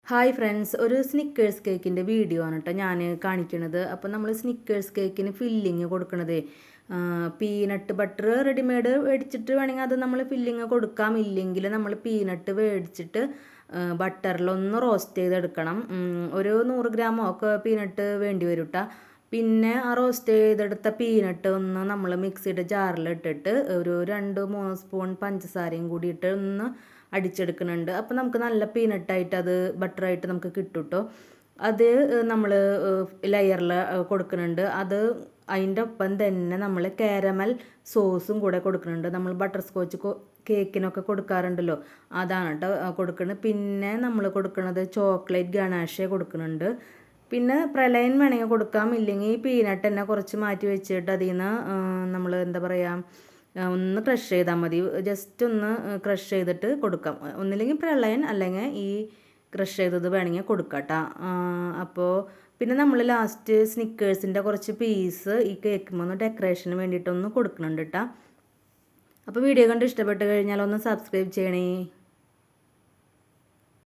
Hi friends, ഒരു Snickers കേക്കിൻ്റെ video ആണ് കേട്ടോ ഞാൻ കാണിക്കുന്നത്. അപ്പോൾ നമ്മൾ സ്നിക്കേഴ്സ് കേക്കിന് ഫില്ലിങ് കൊടുക്കണത് പീനട്ട് ബട്ടർ റെഡിമെയ്ഡ് മേടിച്ചിട്ട് വേണമെങ്കിൽ അത് നമ്മൾ ഫില്ലിങ് കൊടുക്കാം. ഇല്ലെങ്കിൽ നമ്മൾ പീനട്ട് മേടിച്ചിട്ട് ബട്ടറിലൊന്ന് റോസ്റ്റ് ചെയ്തെടുക്കണം. ഒരു 100 ഗ്രാമോ ഒക്കെ പീനട്ട് വേണ്ടി വരും കേട്ടോ. പിന്നെ ആ റോസ്റ്റ് ചെയ്തെടുത്ത പീനട്ട് ഒന്ന് നമ്മൾ മിക്സിയുടെ ജാറിലിട്ടിട്ട് ഒരു 2-3 സ്പൂൺ പഞ്ചസാരയും കൂടിയിട്ട് ഒന്ന് അടിച്ചെടുക്കുന്നുണ്ട്. അപ്പോൾ നമുക്ക് നല്ല പീനട്ടായിട്ട് അത് ബട്ടറായിട്ട് നമുക്ക് കിട്ടും കേട്ടോ. അത് നമ്മൾ ലെയറിൽ കൊടുക്കുന്നുണ്ട്. അത് അതിൻ്റെ ഒപ്പം തന്നെ നമ്മൾ കാരമൽ സോസും കൂടെ കൊടുക്കുന്നുണ്ട്. നമ്മൾ ബട്ടർ സ്കോച്ച് കേക്കിനൊക്കെ കൊടുക്കാറുണ്ടല്ലോ, അതാണ് കേട്ടോ കൊടുക്കുന്നത്. പിന്നെ നമ്മൾ കൊടുക്കുന്നത് ചോക്ലേറ്റ് ഗണാഷെ കൊടുക്കുന്നുണ്ട്. പിന്നെ പ്രളയൻ വേണമെങ്കിൽ കൊടുക്കാം. ഇല്ലെങ്കിൽ പീനട്ട് തന്നെ കുറച്ച് മാറ്റി വെച്ചിട്ട് അതിൽ നിന്ന് നമ്മൾ എന്താ പറയുക, ഒന്ന് ക്രഷ് ചെയ്താൽ മതി. ജസ്റ്റ് ഒന്ന് ക്രഷ് ചെയ്തിട്ട് കൊടുക്കാം. ഒന്നില്ലെങ്കിൽ പ്രളയൻ അല്ലെങ്കിൽ ഈ ക്രഷ് ചെയ്തത് വേണമെങ്കിൽ കൊടുക്കാം കേട്ടോ. അപ്പോൾ പിന്നെ നമ്മൾ ലാസ്റ്റ് സ്നിക്കേഴ്സിൻ്റെ കുറച്ച് പീസ് ഈ കേക്കുമ്പോൾ ഒന്ന് ഡെക്കറേഷന് വേണ്ടിയിട്ടൊന്ന് കൊടുക്കുന്നുണ്ട് കേട്ടോ. അപ്പോൾ വീഡിയോ കണ്ട് ഇഷ്ടപ്പെട്ട് കഴിഞ്ഞാൽ ഒന്ന് സബ്സ്ക്രൈബ് ചെയ്യണേ.